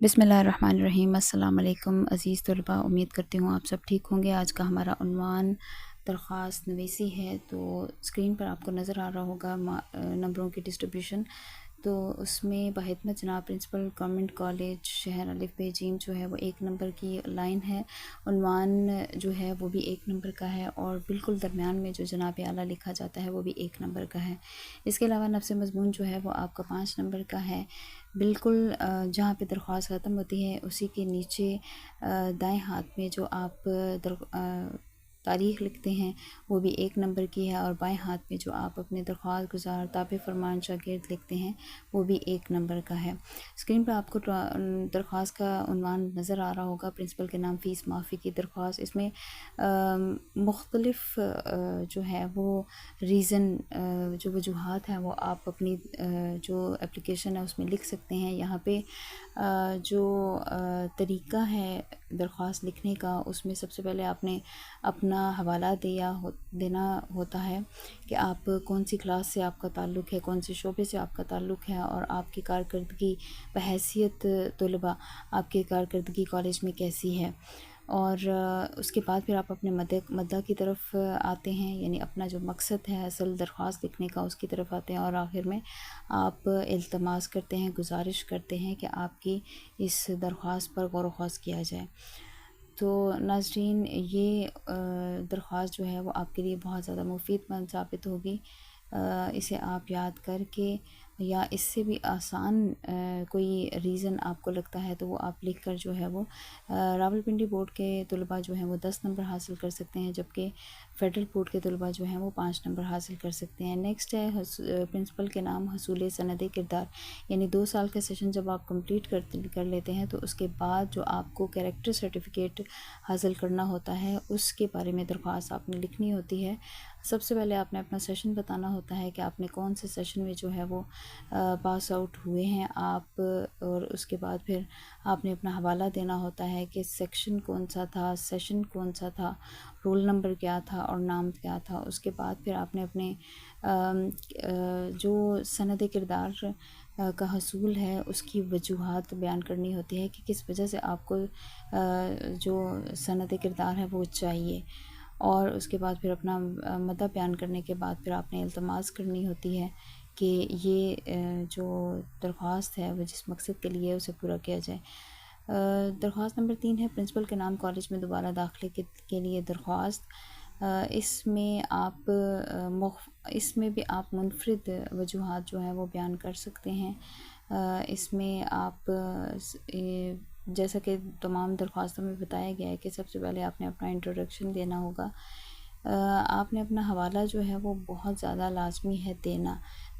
बिस्मिल्लाहिर्रहमानिर्रहीम। अस्सलाम वालेकुम अज़ीज़ तलबा, उम्मीद करती हूँ आप सब ठीक होंगे। आज का हमारा उन्वान दरख्वास्त नवीसी है। तो स्क्रीन पर आपको नज़र आ रहा होगा नंबरों की डिस्ट्रीब्यूशन। तो उसमें बाहितमत जनाब प्रिंसिपल गवर्नमेंट कॉलेज शहर अलिफ बे जीम जो है वो 1 नंबर की लाइन है। उन्वान जो है वो भी 1 नंबर का है और बिल्कुल दरमियान में जो जनाब आला लिखा जाता है वो भी 1 नंबर का है। इसके अलावा नफ्स मज़मून जो है वो आपका 5 नंबर का है। बिल्कुल जहाँ पे दरख्वास्त ख़त्म होती है उसी के नीचे दाएं हाथ में जो आप तारीख़ लिखते हैं वो भी 1 नंबर की है, और बाएं हाथ में जो आप अपने दरख्वास्त गुज़ार ताबे फरमान शागिर्द लिखते हैं वो भी 1 नंबर का है। स्क्रीन पर आपको दरख्वास्त का उन्वान नज़र आ रहा होगा, प्रिंसिपल के नाम फ़ीस माफ़ी की दरख्वास्त। इसमें मुख्तलिफ़ जो है वो रीज़न जो वजूहात हैं वो आप अपनी जो एप्लीकेशन है उसमें लिख सकते हैं। यहाँ पे जो तरीक़ा है दरख्वास्त लिखने का, उसमें सबसे पहले आपने अपना हवाला देना होता है कि आप कौन सी क्लास से आपका ताल्लुक़ है, कौन से शोबे से आपका ताल्लुक़ है, और आपकी कारकर्दगी बहैसियत तलबा आपकी कारकर्दगी कॉलेज में कैसी है। और उसके बाद फिर आप अपने मद्दा की तरफ आते हैं, यानी अपना जो मकसद है असल दरख्वास्त लिखने का उसकी तरफ आते हैं, और आखिर में आप इल्तमास करते हैं, गुजारिश करते हैं कि आपकी इस दरख्वास्त पर गौर व ख़ौज़ किया जाए। तो नाज़रीन, ये दरख्वास्त जो है वो आपके लिए बहुत ज़्यादा मुफीद साबित होगी। इसे आप याद करके, या इससे भी आसान कोई रीज़न आपको लगता है तो वो आप लिख कर जो है वो रावलपिंडी बोर्ड के तलबा जो हैं वो 10 नंबर हासिल कर सकते हैं, जबकि फ़ेडरल बोर्ड के तलबा जो हैं वो 5 नंबर हासिल कर सकते हैं। नेक्स्ट है प्रिंसिपल के नाम हसूल सनद किरदार, यानी 2 साल का सेशन जब आप कंप्लीट कर लेते हैं तो उसके बाद जो आपको कैरेक्टर सर्टिफिकेट हासिल करना होता है उसके बारे में दरख्वास्त आपने लिखनी होती है। सबसे पहले आपने अपना सेशन बताना होता है कि आपने कौन से सेशन में जो है वो पास आउट हुए हैं आप, और उसके बाद फिर आपने अपना हवाला देना होता है कि सेक्शन कौन सा था, सेशन कौन सा था, रोल नंबर क्या था और नाम क्या था। उसके बाद फिर आपने अपने जो सनद किरदार का हसूल है उसकी वजूहात बयान करनी होती है कि किस वजह से आपको जो सनद किरदार है वो चाहिए। और उसके बाद फिर अपना मद्दा बयान करने के बाद फिर आपने इल्तमास करनी होती है कि ये जो दरख्वास्त है वो जिस मकसद के लिए उसे पूरा किया जाए। दरख्वास्त नंबर 3 है प्रिंसिपल के नाम कॉलेज में दोबारा दाखिले के लिए दरख्वास्त। इसमें भी आप मुनफरिद वजूहात जो है वो बयान कर सकते हैं। इसमें आप जैसा कि तमाम दरख्वास्तों में बताया गया है कि सबसे पहले आपने अपना इंट्रोडक्शन देना होगा। आपने अपना हवाला जो है वो बहुत ज़्यादा लाजमी है देना,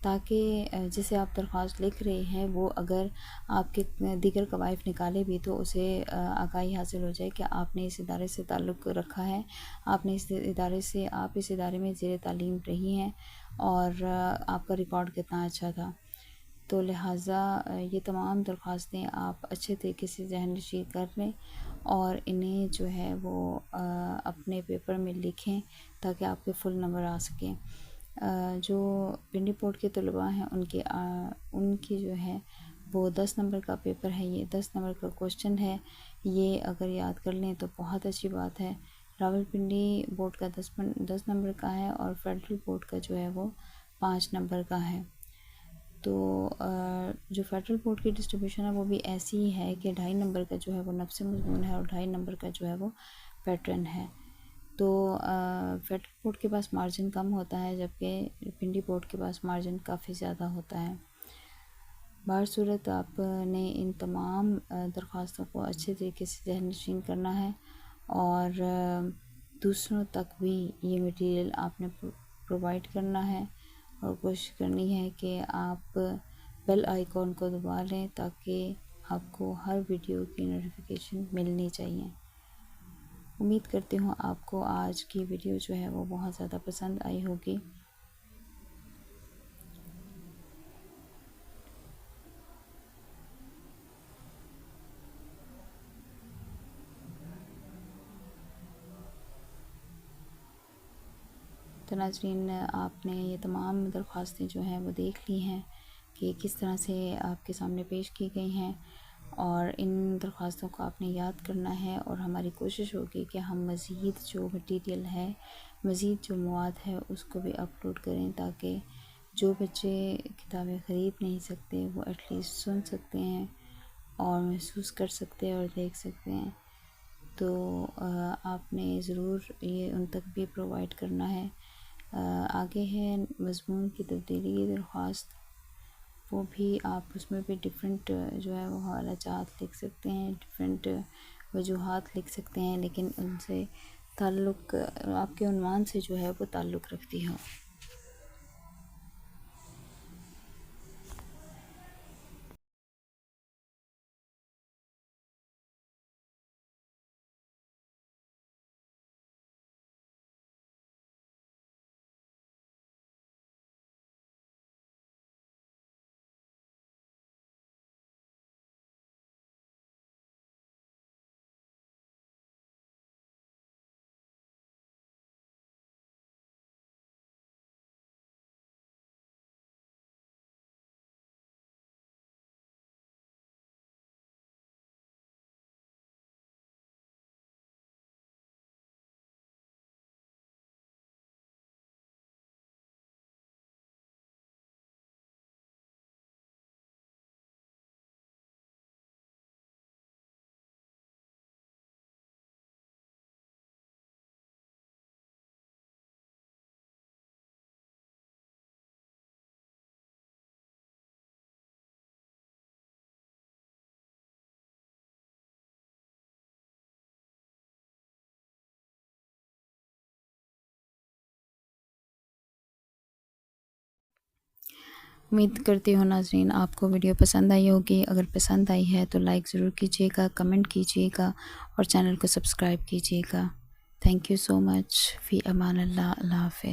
ताकि जिसे आप दरख्वास्त लिख रहे हैं वो अगर आपके दीगर कवायद निकाले भी तो उसे आगाही हासिल हो जाए कि आपने इस इदारे से ताल्लुक़ रखा है, आपने आप इस इदारे में ज़ेर तालीम रही हैं, और आपका रिकॉर्ड कितना अच्छा था। तो लिहाजा ये तमाम दरख्वास्तें आप अच्छे तरीके से ज़हन-नशीं कर लें और इन्हें जो है वो अपने पेपर में लिखें ताकि आपके फुल नंबर आ सकें। जो पिंडी बोर्ड के तलबा हैं उनकी जो है वो 10 नंबर का पेपर है, ये 10 नंबर का क्वेश्चन है। ये अगर याद कर लें तो बहुत अच्छी बात है। रावलपिंडी बोर्ड का 10 नंबर का है और फेडरल बोर्ड का जो है वो 5 नंबर का है। तो जो फेडरल बोर्ड की डिस्ट्रीब्यूशन है वो भी ऐसी ही है कि 2.5 नंबर का जो है वो नफ्स मज़मून है और 2.5 नंबर का जो है वो पैटर्न है। तो फेडरल बोर्ड के पास मार्जिन कम होता है, जबकि पिंडी बोर्ड के पास मार्जिन काफ़ी ज़्यादा होता है। बाहर सूरत आपने इन तमाम दरख्वास्तों को अच्छे तरीके से ज़हन-नशीं करना है, और दूसरों तक भी ये मटेरियल आपने प्रोवाइड करना है, और कोशिश करनी है कि आप बेल आइकॉन को दबा लें ताकि आपको हर वीडियो की नोटिफिकेशन मिलनी चाहिए। उम्मीद करती हूँ आपको आज की वीडियो जो है वो बहुत ज़्यादा पसंद आई होगी। तो नाज़रीन, आपने ये तमाम दरख्वास्तें जो हैं वो देख ली हैं कि किस तरह से आपके सामने पेश की गई हैं, और इन दरख्वास्तों को आपने याद करना है और हमारी कोशिश होगी कि हम मज़ीद जो मटीरियल है, मज़ीद जो मवाद है उसको भी अपलोड करें, ताकि जो बच्चे किताबें ख़रीद नहीं सकते वो एटलीस्ट सुन सकते हैं और महसूस कर सकते हैं और देख सकते हैं। तो आपने ज़रूर ये उन तक भी प्रोवाइड करना है। आगे है मज़मून की तब्दीली की दरख्वास्त, वो भी आप उसमें भी डिफरेंट जो है वो हवालाजात लिख सकते हैं, डिफरेंट वजूहात लिख सकते हैं, लेकिन उनसे ताल्लुक़ आपके उन्वान से जो है वो ताल्लुक़ रखती हो। उम्मीद करती हूँ नाज़रीन आपको वीडियो पसंद आई होगी। अगर पसंद आई है तो लाइक ज़रूर कीजिएगा, कमेंट कीजिएगा और चैनल को सब्सक्राइब कीजिएगा। Thank you so much. फ़ी अमान अल्लाह। अल्लाह हाफ़िज़।